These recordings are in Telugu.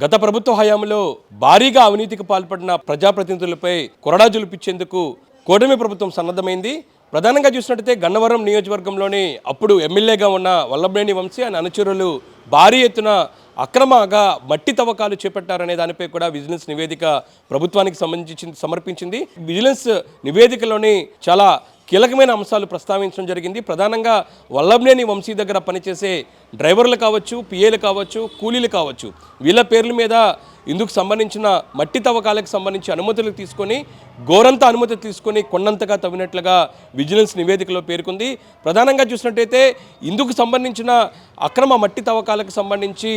గత ప్రభుత్వ హయాంలో భారీగా అవినీతికి పాల్పడిన ప్రజాప్రతినిధులపై కొరడా జులిపించేందుకు కూటమి ప్రభుత్వం సన్నద్ధమైంది. ప్రధానంగా చూసినట్టయితే గన్నవరం నియోజకవర్గంలోని అప్పుడు ఎమ్మెల్యేగా ఉన్న వల్లభనేని వంశీ ఆయన అనుచరులు భారీ ఎత్తున అక్రమంగా మట్టి తవ్వకాలు చేపట్టారనే దానిపై కూడా విజిలెన్స్ నివేదిక ప్రభుత్వానికి సమర్పించింది. విజిలెన్స్ నివేదికలోని చాలా కీలకమైన అంశాలు ప్రస్తావించడం జరిగింది. ప్రధానంగా వల్లభనేని వంశీ దగ్గర పనిచేసే డ్రైవర్లు కావచ్చు, పిఏలు కావచ్చు, కూలీలు కావచ్చు, వీళ్ళ పేర్ల మీద ఇందుకు సంబంధించిన మట్టి తవ్వకాలకు సంబంధించి అనుమతులు తీసుకొని గోరంత అనుమతి తీసుకొని కొండంతగా తవ్వినట్లుగా విజిలెన్స్ నివేదికలో పేర్కొంది. ప్రధానంగా చూసినట్టయితే ఇందుకు సంబంధించిన అక్రమ మట్టి తవ్వకాలకు సంబంధించి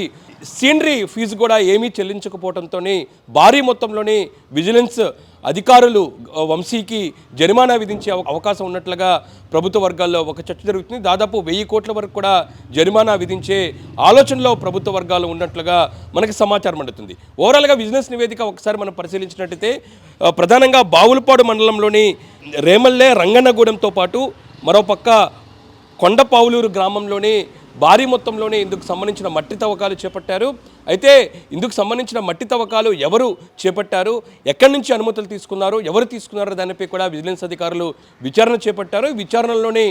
సీనరీ ఫీజు కూడా ఏమీ చెల్లించకపోవడంతో భారీ మొత్తంలోని విజిలెన్స్ అధికారులు వంశీకి జరిమానా విధించే అవకాశం ఉన్నట్లుగా ప్రభుత్వ వర్గాల్లో ఒక చర్చ జరుగుతుంది. దాదాపు 1000 కోట్ల వరకు కూడా జరిమానా విధించే ఆలోచనలో ప్రభుత్వ వర్గాలు ఉన్నట్లుగా మనకి సమాచారం అందుతుంది. ఓవరాల్గా విజిలెన్స్ నివేదిక ఒకసారి మనం పరిశీలించినట్టయితే ప్రధానంగా బావులపాడు మండలంలోని రేమల్లె రంగన్నగూడెంతో పాటు మరోపక్క కొండపావులూరు గ్రామంలోని భారీ మొత్తంలోనే ఇందుకు సంబంధించిన మట్టి తవ్వకాలు చేపట్టారు. అయితే ఇందుకు సంబంధించిన మట్టి తవ్వకాలు ఎవరు చేపట్టారు, ఎక్కడి నుంచి అనుమతులు తీసుకున్నారు, ఎవరు తీసుకున్నారో దానిపై కూడా విజిలెన్స్ అధికారులు విచారణ చేపట్టారు. విచారణలోని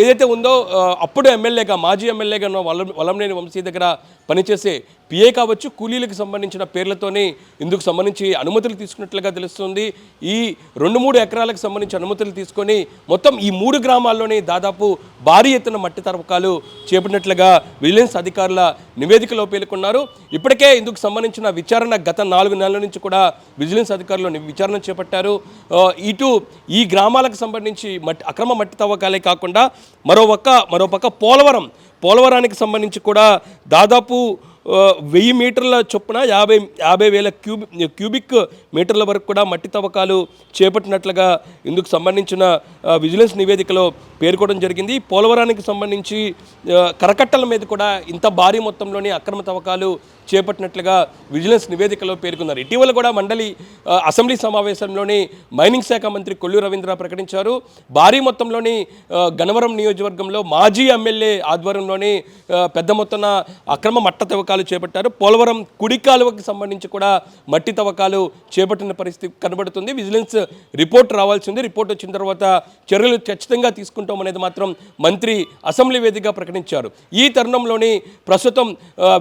ఏదైతే ఉందో అప్పుడు ఎమ్మెల్యేగా మాజీ ఎమ్మెల్యేగా వల్లభనేని వంశీ దగ్గర పనిచేసే పిఏ కావచ్చు, కూలీలకు సంబంధించిన పేర్లతోనే ఇందుకు సంబంధించి అనుమతులు తీసుకున్నట్లుగా తెలుస్తుంది. ఈ 2-3 ఎకరాలకు సంబంధించి అనుమతులు తీసుకొని మొత్తం ఈ 3 గ్రామాల్లోనే దాదాపు భారీ ఎత్తున మట్టి తవ్వకాలు చేపట్టినట్లుగా విజిలెన్స్ అధికారుల నివేదికలో పేర్కొన్నారు. ఇప్పటికే ఇందుకు సంబంధించిన విచారణ గత 4 నెలల నుంచి కూడా విజిలెన్స్ అధికారులు విచారణ చేపట్టారు. ఇటు ఈ గ్రామాలకు సంబంధించి అక్రమ మట్టి తవ్వకాలే కాకుండా మరోపక్క పోలవరానికి సంబంధించి కూడా దాదాపు 1000 మీటర్ల చొప్పున 50,000 క్యూబిక్ మీటర్ల వరకు కూడా మట్టి తవ్వకాలు చేపట్టినట్లుగా ఇందుకు సంబంధించిన విజిలెన్స్ నివేదికలో పేర్కొనడం జరిగింది. పోలవరానికి సంబంధించి కరకట్టల మీద కూడా ఇంత భారీ మొత్తంలోని అక్రమ తవ్వకాలు చేపట్టినట్లుగా విజిలెన్స్ నివేదికలో పేర్కొన్నారు. ఇటీవల కూడా మండలి అసెంబ్లీ సమావేశంలోని మైనింగ్ శాఖ మంత్రి కొల్లు రవీంద్ర ప్రకటించారు. భారీ మొత్తంలోని గన్నవరం నియోజకవర్గంలో మాజీ ఎమ్మెల్యే ఆధ్వర్యంలోని పెద్ద మొత్తాన అక్రమ మట్టి తవ్వకాలు చేపట్టారు. పోలవరం కుడి కాలువకి సంబంధించి కూడా మట్టి తవ్వకాలు చేపట్టిన పరిస్థితి కనబడుతుంది. విజిలెన్స్ రిపోర్ట్ రావాల్సింది. రిపోర్ట్ వచ్చిన తర్వాత చర్యలు ఖచ్చితంగా తీసుకుంటామనేది మాత్రం మంత్రి అసెంబ్లీ వేదికగా ప్రకటించారు. ఈ తరుణంలోని ప్రస్తుతం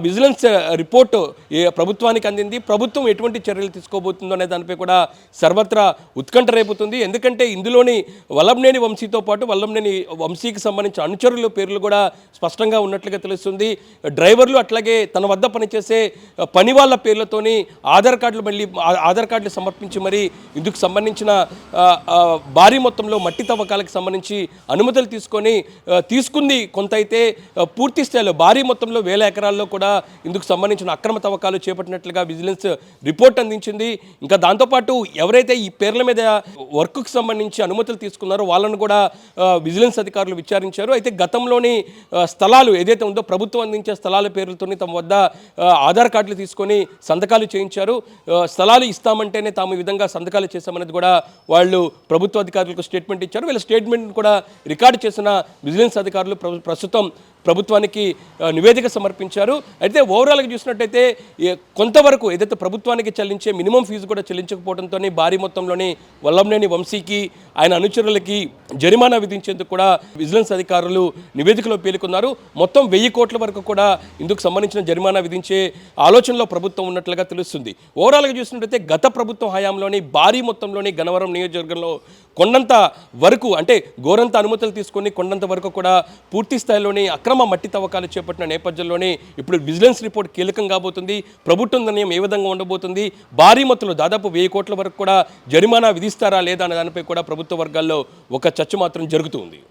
విజిలెన్స్ రిపోర్టు ప్రభుత్వానికి అందింది. ప్రభుత్వం ఎటువంటి చర్యలు తీసుకోబోతుందో అనే దానిపై కూడా సర్వత్రా ఉత్కంఠ రేపుతుంది. ఎందుకంటే ఇందులోని వల్లభనేని వంశీతో పాటు వల్లభనేని వంశీకి సంబంధించిన అనుచరుల పేర్లు కూడా స్పష్టంగా ఉన్నట్లుగా తెలుస్తుంది. డ్రైవర్లు అట్లాగే తన వద్ద పనిచేసే పని వాళ్ళ పేర్లతోని ఆధార్ కార్డులు సమర్పించి మరి ఇందుకు సంబంధించిన భారీ మొత్తంలో మట్టి తవ్వకాలకు సంబంధించి అనుమతులు తీసుకుంది కొంత అయితే పూర్తి స్థాయిలో భారీ మొత్తంలో 1000 ఎకరాల్లో కూడా ఇందుకు సంబంధించిన అక్రమ తవ్వకాలు చేపట్టినట్లుగా విజిలెన్స్ రిపోర్ట్ అందించింది. ఇంకా దాంతోపాటు ఎవరైతే ఈ పేర్ల మీద వర్క్కి సంబంధించి అనుమతులు తీసుకున్నారో వాళ్ళను కూడా విజిలెన్స్ అధికారులు విచారించారు. అయితే గతంలోని స్థలాలు ఏదైతే ఉందో ప్రభుత్వం అందించే స్థలాల పేర్లతోని తమ వద్ద ఆధార్ కార్డులు తీసుకొని సంతకాలు చేయించారు. స్థలాలు ఇస్తామంటేనే తాము ఈ విధంగా సంతకాలు చేశామనేది కూడా వాళ్ళు ప్రభుత్వ అధికారులకు స్టేట్మెంట్ ఇచ్చారు. వీళ్ళ స్టేట్మెంట్ కూడా రికార్డు చేసిన విజిలెన్స్ అధికారులు ప్రస్తుతం ప్రభుత్వానికి నివేదిక సమర్పించారు. అయితే ఓవరాల్గా చూసినట్టయితే కొంతవరకు ఏదైతే ప్రభుత్వానికి చెల్లించే మినిమం ఫీజు కూడా చెల్లించకపోవడంతో భారీ మొత్తంలోని వల్లభనేని వంశీకి ఆయన అనుచరులకి జరిమానా విధించేందుకు కూడా విజిలెన్స్ అధికారులు నివేదికలో పేర్కొన్నారు. మొత్తం 1000 కోట్ల వరకు కూడా ఇందుకు సంబంధించిన జరిమానా విధించే ఆలోచనలో ప్రభుత్వం ఉన్నట్లుగా తెలుస్తుంది. ఓవరాల్గా చూసినట్టయితే గత ప్రభుత్వం హయాంలోని భారీ మొత్తంలోని గన్నవరం నియోజకవర్గంలో కొండంత వరకు అంటే గోరంత అనుమతులు తీసుకొని కొండంత వరకు కూడా పూర్తి స్థాయిలోని అక్రమ మట్టి తవ్వకాలు చేపట్టిన నేపథ్యంలోనే ఇప్పుడు విజిలెన్స్ రిపోర్ట్ కీలకం కాబోతుంది. ప్రభుత్వం నిర్ణయం ఏ విధంగా ఉండబోతుంది, భారీ మొత్తంలో దాదాపు 1000 కోట్ల వరకు కూడా జరిమానా విధిస్తారా లేదా అనే దానిపై కూడా ప్రభుత్వ వర్గాల్లో ఒక చర్చ మాత్రం జరుగుతుంది.